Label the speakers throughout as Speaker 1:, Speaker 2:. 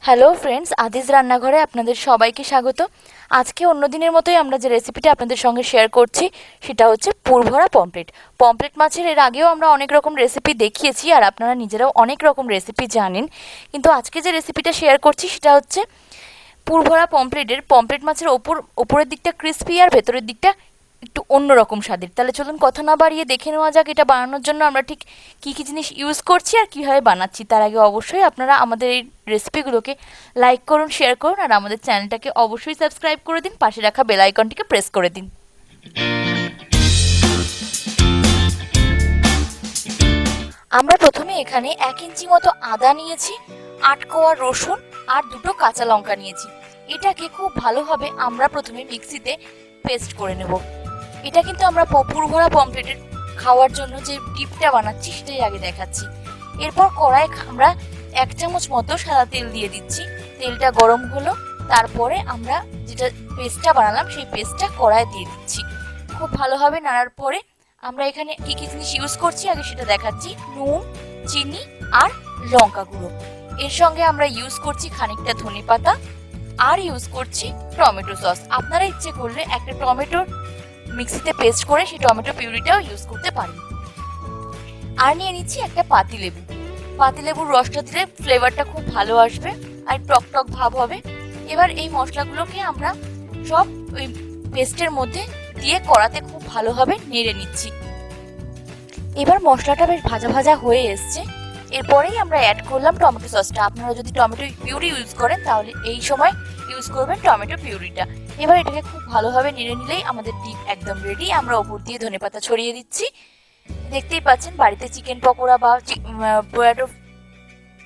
Speaker 1: Hello friends, আদিজ রান্নাঘরে আপনাদের সবাইকে স্বাগত। আজকে অন্য দিনের মতোই আমরা যে রেসিপিটা আপনাদের সঙ্গে শেয়ার করছি সেটা হচ্ছে পুরভরা পমফ্রেট। পমফ্রেট মাছের এর আগেও আমরা অনেক রকম রেসিপি দেখিয়েছি আর আপনারা নিজেরাও অনেক রকম রেসিপি জানেন, কিন্তু আজকে যে রেসিপিটা শেয়ার করছি সেটা হচ্ছে পুরভরা পমফ্রেটের। পমফ্রেট মাছের ওপরের দিকটা ক্রিস্পি আর ভেতরের দিকটা একটু অন্যরকম স্বাদের। তাহলে চলুন কথা না বাড়িয়ে দেখে নেওয়া যাক এটা বানানোর জন্য আমরা ঠিক কী কী জিনিস ইউজ করছি আর কীভাবে বানাচ্ছি। তার আগে অবশ্যই আপনারা আমাদের এই রেসিপিগুলোকে লাইক করুন, শেয়ার করুন আর আমাদের চ্যানেলটাকে অবশ্যই সাবস্ক্রাইব করে দিন, পাশে রাখা বেল আইকনটিকে প্রেস করে দিন। আমরা প্রথমে এখানে 1 ইঞ্চি মতো আদা নিয়েছি, 8 কোয়া রসুন আর 2টো কাঁচা লঙ্কা নিয়েছি। এটাকে খুব ভালোভাবে আমরা প্রথমে মিক্সিতে পেস্ট করে নেব। এটা কিন্তু আমরা পুরভরা পমফ্রেটের খাওয়ার জন্য যে ডিপটা বানাচ্ছি সেটাই আগে দেখাচ্ছি। এরপর কড়াই আমরা 1 চামচ মতো সাদা তেল দিয়ে দিচ্ছি। তেলটা গরম হলো, তারপরে আমরা যেটা পেস্টটা বানালাম সেই পেস্টটা কড়াইয়ে দিয়ে দিচ্ছি। খুব ভালোভাবে নাড়ার পরে আমরা এখানে কি কি জিনিস ইউজ করছি আগে সেটা দেখাচ্ছি। নুন, চিনি আর লঙ্কা গুঁড়ো। এর সঙ্গে আমরা ইউজ করছি খানিকটা ধনেপাতা আর ইউজ করছি টমেটো সস। আপনারা ইচ্ছে করলে একটা টমেটোর মিক্সিতে পেস্ট করে সেই টমেটো পিউরিটাও ইউজ করতে পারেন। আর নিয়ে নিচ্ছি একটা পাতিলেবু। পাতিলেবুর রসটা দিলে ফ্লেভারটা খুব ভালো আসবে আর টক টক ভাব হবে। এবার এই মশলাগুলোকে আমরা সব ওই পেস্টের মধ্যে দিয়ে কড়াতে খুব ভালোভাবে নেড়ে নিচ্ছি। এবার মশলাটা বেশ ভাজা ভাজা হয়ে এসছে। এরপরেই আমরা অ্যাড করলাম টমেটো সসটা। আপনারা যদি টমেটো পিউরি ইউজ করেন তাহলে এই সময় ইউজ করবেন টমেটো পিউরিটা। এবার এটাকে খুব ভালোভাবে নেড়ে নিলেই আমাদের ডিপ একদম রেডি। আমরা ওপর দিয়ে ধনেপাতা ছড়িয়ে দিচ্ছি। দেখতেই পাচ্ছেন, বাড়িতে চিকেন পকোড়া বা পটেটো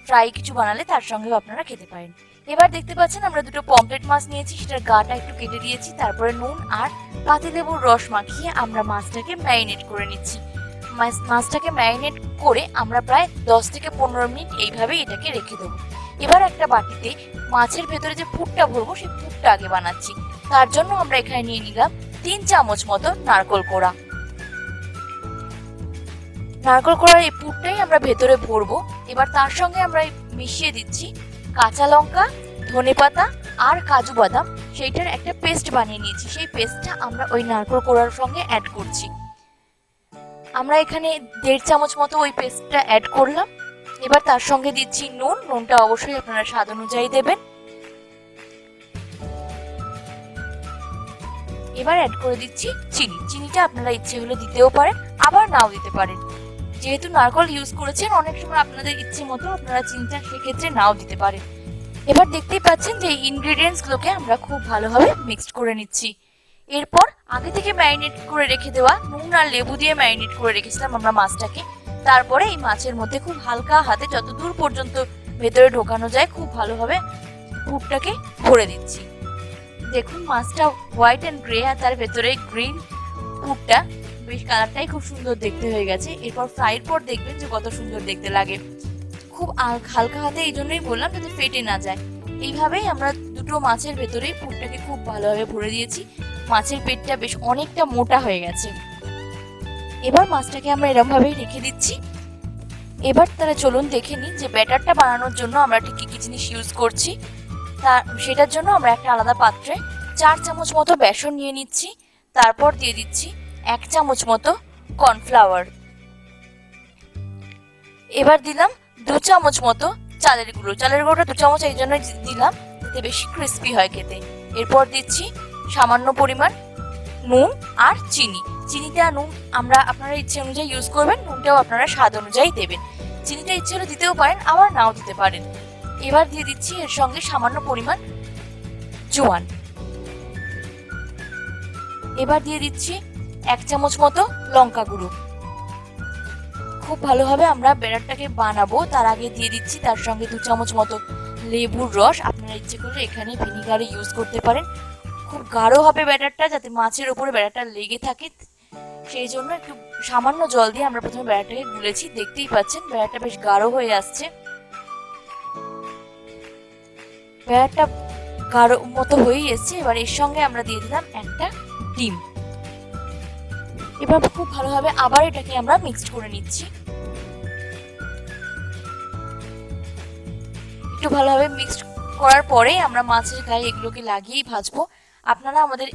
Speaker 1: ফ্রাই কিছু বানালে তার সঙ্গেও আপনারা খেতে পারেন। এবার দেখতে পাচ্ছেন আমরা 2টো পমফ্রেট মাছ নিয়েছি, সেটার গাটা একটু কেটে দিয়েছি। তারপরে নুন আর পাতিলেবুর রস মাখিয়ে আমরা মাছটাকে ম্যারিনেট করে নিচ্ছি। মাছটাকে ম্যারিনেট করে আমরা প্রায় 10 থেকে 15 মিনিট এইভাবেই এটাকে রেখে দেবো। এবার একটা বাটিতে মাছের ভেতরে যে পুরটা ভরবো সেই পুরটা আগে বানাচ্ছি। তার জন্য আমরা এখানে নিয়ে নিলাম 3 চামচ মতো নারকেল কোড়া। নারকেল কোড়ার এই পুরটাই আমরা ভেতরে ভরবো। এবার তার সঙ্গে আমরা মিশিয়ে দিচ্ছি কাঁচা লঙ্কা, ধনেপাতা আর কাজু বাদাম। সেইটার একটা পেস্ট বানিয়ে নিয়েছি। সেই পেস্টটা আমরা ওই নারকেল কোড়ার সঙ্গে অ্যাড করছি। আমরা এখানে 1.5 চামচ মতো ওই পেস্টটা অ্যাড করলাম। এবার তার সঙ্গে দিচ্ছি নুন। নুনটা অবশ্যই আপনারা স্বাদ অনুযায়ী দেবেন। এবার অ্যাড করে দিচ্ছি চিনি। চিনিটা আপনারা ইচ্ছে হলে দিতেও পারেন, আবার নাও দিতে পারেন। যেহেতু নারকেল ইউজ করেছেন, অনেক সময় আপনাদের ইচ্ছে মতো আপনারা চিনিটা সেক্ষেত্রে নাও দিতে পারেন। এবার দেখতেই পাচ্ছেন যে ইনগ্রেডিয়েন্টসগুলোকে আমরা খুব ভালোভাবে মিক্সড করে নিচ্ছি। এরপর আগে থেকে ম্যারিনেট করে রেখে দেওয়া নুন আর লেবু দিয়ে ম্যারিনেট করে রেখেছিলাম আমরা মাছটাকে। তারপরে এই মাছের মধ্যে খুব হালকা হাতে যত দূর পর্যন্ত ভেতরে ঢোকানো যায় খুব ভালোভাবে পুরটাকে ভরে দিচ্ছি। দেখুন মাছটা হোয়াইট অ্যান্ড গ্রে আর তার ভেতরে গ্রিন পুরটা, বেশ কালারটাই খুব সুন্দর দেখতে হয়ে গেছে। এরপর ফ্রাইয়ের পর দেখবেন যে কত সুন্দর দেখতে লাগে। খুব হালকা হাতে এই জন্যই বললাম যাতে ফেটে না যায়। এইভাবেই আমরা 2টো মাছের ভেতরেই পুরটাকে খুব ভালোভাবে ভরে দিয়েছি। মাছের পেটটা বেশ অনেকটা মোটা হয়ে গেছে। এবার মাছটাকে আমরা এরকমভাবেই রেখে দিচ্ছি। এবার তাহলে চলুন দেখে নিই যে ব্যাটারটা বানানোর জন্য আমরা ঠিক কী কী জিনিস ইউজ করছি। সেটার জন্য আমরা একটা আলাদা পাত্রে 4 চামচ মতো বেসন নিয়ে নিচ্ছি। তারপর দিয়ে দিচ্ছি 1 চামচ মতো কর্নফ্লাওয়ার। এবার দিলাম 2 চামচ মতো চালের গুঁড়ো। চালের গুঁড়োটা 2 চামচ এই জন্য দিলাম যাতে বেশি ক্রিস্পি হয় খেতে। এরপর দিচ্ছি সামান্য পরিমাণ নুন আর চিনি। চিনিটা নুন আপনারা ইচ্ছে অনুযায়ী ইউজ করবেন, নুনটাও আপনারা স্বাদ অনুযায়ী দেবেন। চিনিটা ইচ্ছে হলে দিতেও পারেন, আবার নাও দিতে পারেন। এবার দিয়ে দিচ্ছি এর সঙ্গে সামান্য পরিমাণ জোয়ান। এবার দিয়ে দিচ্ছি 1 চামচ মতো লঙ্কা গুঁড়ো। খুব ভালোভাবে আমরা ব্যাটারটাকে বানাবো। তার আগে দিয়ে দিচ্ছি তার সঙ্গে 2 চামচ মতো লেবুর রস। আপনারা ইচ্ছে করলে এখানে ভিনিগারও ইউজ করতে পারেন। খুব গাঢ় হবে ব্যাটারটা, যাতে মাছের উপরে ব্যাটারটা লেগে থাকে, সেই জন্য একটু সামান্য জল দিয়ে আমরা প্রথমে ব্যাটারটাকে গুলেছি। দেখতেই পাচ্ছেন ব্যাটারটা বেশ গাঢ় হয়ে আসছে। ব্যাটারটা গাঢ় মতো হয়েই এসছে। এবার এর সঙ্গে আমরা দিয়ে দিলাম একটা ডিম। এবার খুব ভালোভাবে আবার এটাকে আমরা মিক্সড করে নিচ্ছি। একটু ভালোভাবে মিক্সড করার পরে আমরা মাছের গায়ে এগুলোকে লাগিয়েই ভাজবো। আপনারা আমাদের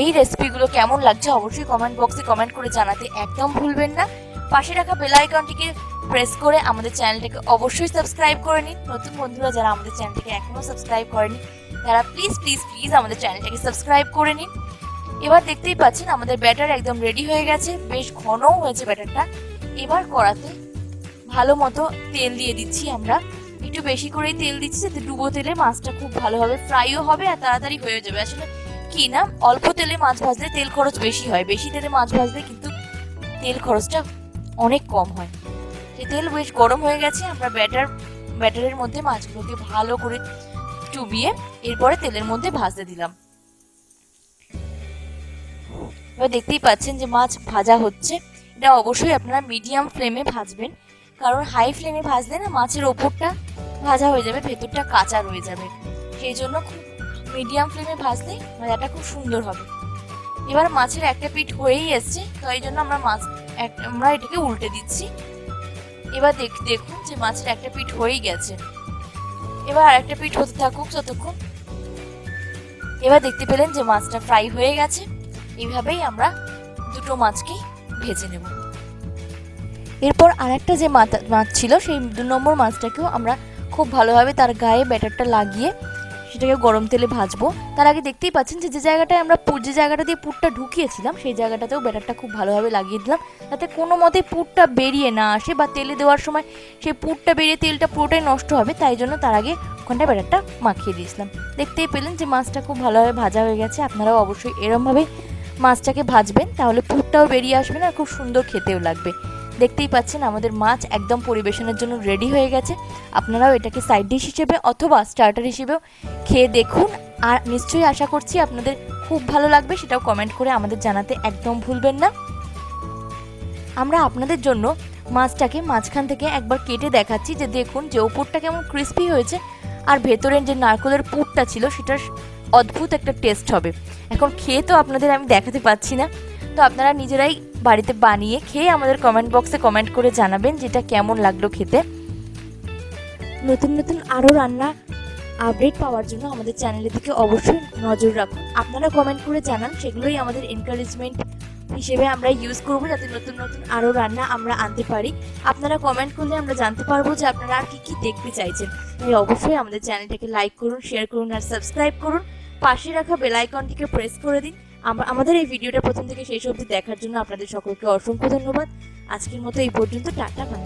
Speaker 1: এই রেসিপিগুলো কেমন লাগছে অবশ্যই কমেন্ট বক্সে কমেন্ট করে জানাতে একদম ভুলবেন না। পাশে রাখা বেল আইকনটিকে প্রেস করে আমাদের চ্যানেলটাকে অবশ্যই সাবস্ক্রাইব করে নিন। নতুন বন্ধুরা যারা আমাদের চ্যানেলটাকে এখনো সাবস্ক্রাইব করেনি তারা প্লিজ প্লিজ প্লিজ আমাদের চ্যানেলটাকে সাবস্ক্রাইব করে নিন। এবার দেখতেই পাচ্ছেন আমাদের ব্যাটার একদম রেডি হয়ে গেছে, বেশ ঘনও হয়েছে ব্যাটারটা। এবার কড়াতে ভালো মতো তেল দিয়ে দিচ্ছি। আমরা একটু বেশি করেই তেল দিচ্ছি যাতে ডুবো তেলে মাছটা খুব ভালোভাবে ফ্রাইও হবে আর তাড়াতাড়ি হয়ে যাবে। আসলে কি না, অল্প তেলে মাছ ভাজলে তেল খরচ বেশি হয়, বেশি তেলে মাছ ভাজলে কিন্তু তেল খরচটা অনেক কম হয়। সেই তেল বেশ গরম হয়ে গেছে। আমরা ব্যাটারের মধ্যে মাছগুলোকে ভালো করে চুবিয়ে এরপরে তেলের মধ্যে ভাজতে দিলাম। এবার দেখতেই পাচ্ছেন যে মাছ ভাজা হচ্ছে। এটা অবশ্যই আপনারা মিডিয়াম ফ্লেমে ভাজবেন, কারণ হাই ফ্লেমে ভাজলে না মাছের ওপরটা ভাজা হয়ে যাবে, ভেতরটা কাঁচা রয়ে যাবে। সেই জন্য খুব মিডিয়াম ফ্লেমে ভাজলে ভাজাটা খুব সুন্দর হবে। এবার মাছের একটা পিঠ হয়েই এসছে, তো এই জন্য আমরা এটাকে উল্টে দিচ্ছি। এবার দেখুন যে মাছের একটা পিঠ হয়েই গেছে। এবার আর একটা পিঠ হতে থাকুক যতক্ষণ। এবার দেখতে পেলেন যে মাছটা ফ্রাই হয়ে গেছে। এইভাবেই আমরা দুটো মাছকেই ভেজে নেব। এরপর আরেকটা যে মাছ ছিল সেই 2 নম্বর মাছটাকেও আমরা খুব ভালোভাবে তার গায়ে ব্যাটারটা লাগিয়ে সেটাকে গরম তেলে ভাজবো। তার আগে দেখতেই পাচ্ছেন যে জায়গাটা দিয়ে পুরটা ঢুকিয়েছিলাম সেই জায়গাটাতেও ব্যাটারটা খুব ভালোভাবে লাগিয়ে দিলাম, যাতে কোনো মতে পুরটা বেরিয়ে না আসে বা তেলে দেওয়ার সময় সেই পুরটা বেরিয়ে তেলটা পুরোটাই নষ্ট হবে। তাই জন্য তার আগে ওখানটা ব্যাটারটা মাখিয়ে দিয়েছিলাম। দেখতেই পেলেন যে মাছটা খুব ভালোভাবে ভাজা হয়ে গেছে। আপনারাও অবশ্যই এরমভাবে মাছটাকে ভাজবেন, তাহলে পুরটাও বেরিয়ে আসবে না, খুব সুন্দর খেতেও লাগবে। দেখতেই পাচ্ছেন আমাদের মাছ একদম পরিবেশনের জন্য রেডি হয়ে গেছে। আপনারাও এটাকে সাইড ডিশ হিসেবে অথবা স্টার্টার হিসেবেও খেয়ে দেখুন, আর নিশ্চয়ই আশা করছি আপনাদের খুব ভালো লাগবে। সেটাও কমেন্ট করে আমাদের জানাতে একদম ভুলবেন না। আমরা আপনাদের জন্য মাছটাকে মাঝখান থেকে একবার কেটে দেখাচ্ছি যে দেখুন যে ওপরটা কেমন ক্রিস্পি হয়েছে আর ভেতরের যে নারকেলের পুরটা ছিল সেটার অদ্ভুত একটা টেস্ট হবে। এখন খেয়ে তো আপনাদের আমি দেখাতে পাচ্ছি না, তো আপনারা নিজেরাই বাড়িতে বানিয়ে খেয়ে আমাদের কমেন্ট বক্সে কমেন্ট করে জানাবেন যেটা কেমন লাগলো খেতে। নতুন নতুন আরও রান্না আপডেট পাওয়ার জন্য আমাদের চ্যানেলের দিকে অবশ্যই নজর রাখুন। আপনারা কমেন্ট করে জানান, সেগুলোই আমাদের এনকারেজমেন্ট হিসেবে আমরা ইউজ করবো, যাতে নতুন নতুন আরও রান্না আমরা আনতে পারি। আপনারা কমেন্ট করলে আমরা জানতে পারবো যে আপনারা আর কি দেখতে চাইছেন। তাই অবশ্যই আমাদের চ্যানেলটাকে লাইক করুন, শেয়ার করুন আর সাবস্ক্রাইব করুন। পাশে রাখা বেল আইকনটিকে প্রেস করে দিন। আমাদের এই ভিডিওটা প্রথম থেকে শেষ অবধি দেখার জন্য আপনাদের সকলকে অসংখ্য ধন্যবাদ। আজকের মতো এই পর্যন্ত, টাটা বাই।